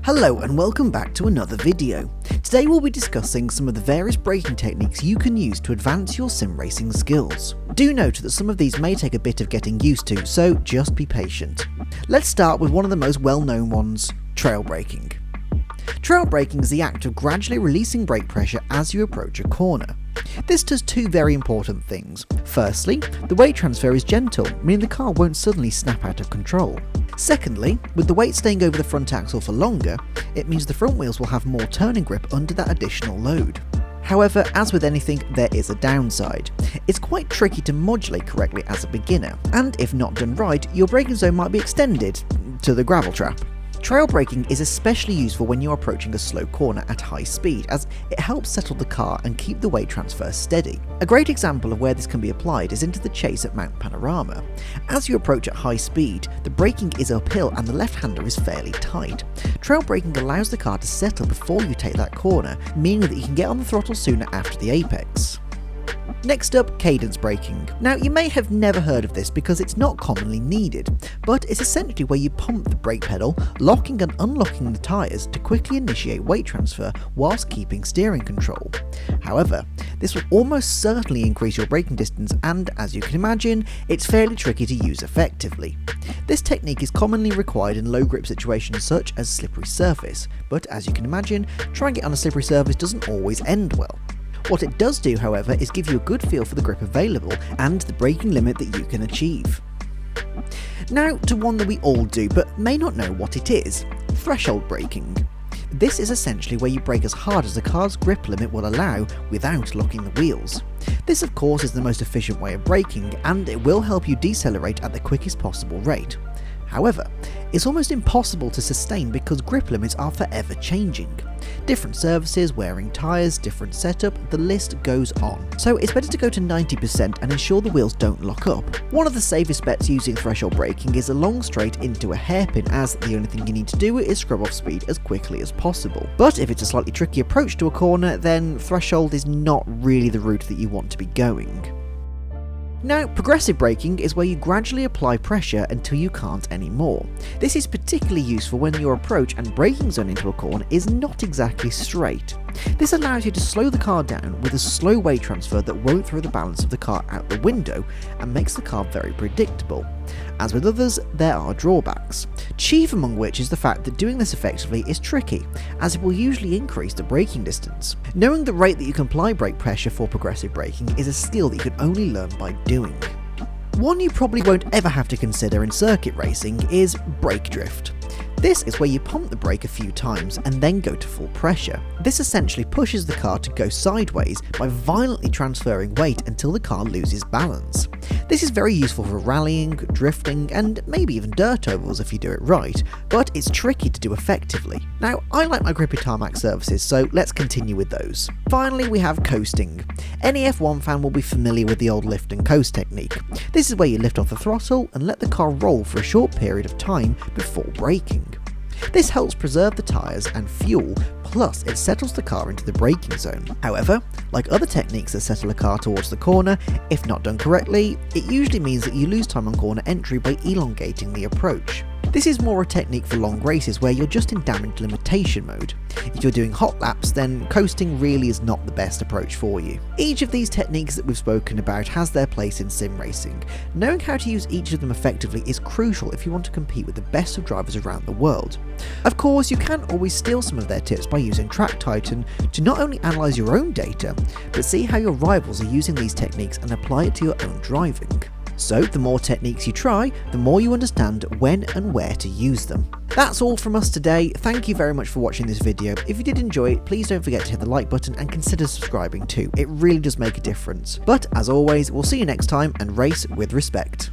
Hello and welcome back to another video. Today we'll be discussing some of the various braking techniques you can use to advance your sim racing skills. Do note that some of these may take a bit of getting used to, so just be patient. Let's start with one of the most well-known ones, trail braking. Trail braking is the act of gradually releasing brake pressure as you approach a corner. This does two very important things. Firstly, the weight transfer is gentle, meaning the car won't suddenly snap out of control. Secondly, with the weight staying over the front axle for longer, it means the front wheels will have more turning grip under that additional load. However, as with anything, there is a downside. It's quite tricky to modulate correctly as a beginner, and if not done right, your braking zone might be extended to the gravel trap. Trail braking is especially useful when you're approaching a slow corner at high speed, as it helps settle the car and keep the weight transfer steady. A great example of where this can be applied is into the chase at Mount Panorama. As you approach at high speed, the braking is uphill and the left-hander is fairly tight. Trail braking allows the car to settle before you take that corner, meaning that you can get on the throttle sooner after the apex. Next up, cadence braking. Now, you may have never heard of this because it's not commonly needed, but it's essentially where you pump the brake pedal, locking and unlocking the tyres to quickly initiate weight transfer whilst keeping steering control. However, this will almost certainly increase your braking distance and, as you can imagine, it's fairly tricky to use effectively. This technique is commonly required in low grip situations such as slippery surface, but as you can imagine, trying it on a slippery surface doesn't always end well. What it does do, however, is give you a good feel for the grip available and the braking limit that you can achieve. Now to one that we all do but may not know what it is, threshold braking. This is essentially where you brake as hard as the car's grip limit will allow without locking the wheels. This of course is the most efficient way of braking, and it will help you decelerate at the quickest possible rate. However, it's almost impossible to sustain because grip limits are forever changing. Different surfaces, wearing tyres, different setup, the list goes on. So it's better to go to 90% and ensure the wheels don't lock up. One of the safest bets using threshold braking is a long straight into a hairpin, as the only thing you need to do is scrub off speed as quickly as possible. But if it's a slightly tricky approach to a corner, then threshold is not really the route that you want to be going. Now, progressive braking is where you gradually apply pressure until you can't anymore. This is particularly useful when your approach and braking zone into a corner is not exactly straight. This allows you to slow the car down with a slow weight transfer that won't throw the balance of the car out the window and makes the car very predictable. As with others, there are drawbacks, chief among which is the fact that doing this effectively is tricky, as it will usually increase the braking distance. Knowing the rate that you can apply brake pressure for progressive braking is a skill that you can only learn by doing. One you probably won't ever have to consider in circuit racing is brake drift. This is where you pump the brake a few times and then go to full pressure. This essentially pushes the car to go sideways by violently transferring weight until the car loses balance. This is very useful for rallying, drifting, and maybe even dirt ovals if you do it right, but it's tricky to do effectively. Now, I like my grippy tarmac surfaces, so let's continue with those. Finally, we have coasting. Any F1 fan will be familiar with the old lift and coast technique. This is where you lift off the throttle and let the car roll for a short period of time before braking. This helps preserve the tyres and fuel, plus it settles the car into the braking zone. However, like other techniques that settle a car towards the corner, if not done correctly, it usually means that you lose time on corner entry by elongating the approach. This is more a technique for long races where you're just in damage limitation mode. If you're doing hot laps, then coasting really is not the best approach for you. Each of these techniques that we've spoken about has their place in sim racing. Knowing how to use each of them effectively is crucial if you want to compete with the best of drivers around the world. Of course, you can always steal some of their tips by using Track Titan to not only analyse your own data, but see how your rivals are using these techniques and apply it to your own driving. So the more techniques you try, the more you understand when and where to use them. That's all from us today. Thank you very much for watching this video. If you did enjoy it, please don't forget to hit the like button and consider subscribing too. It really does make a difference. But as always, we'll see you next time and race with respect.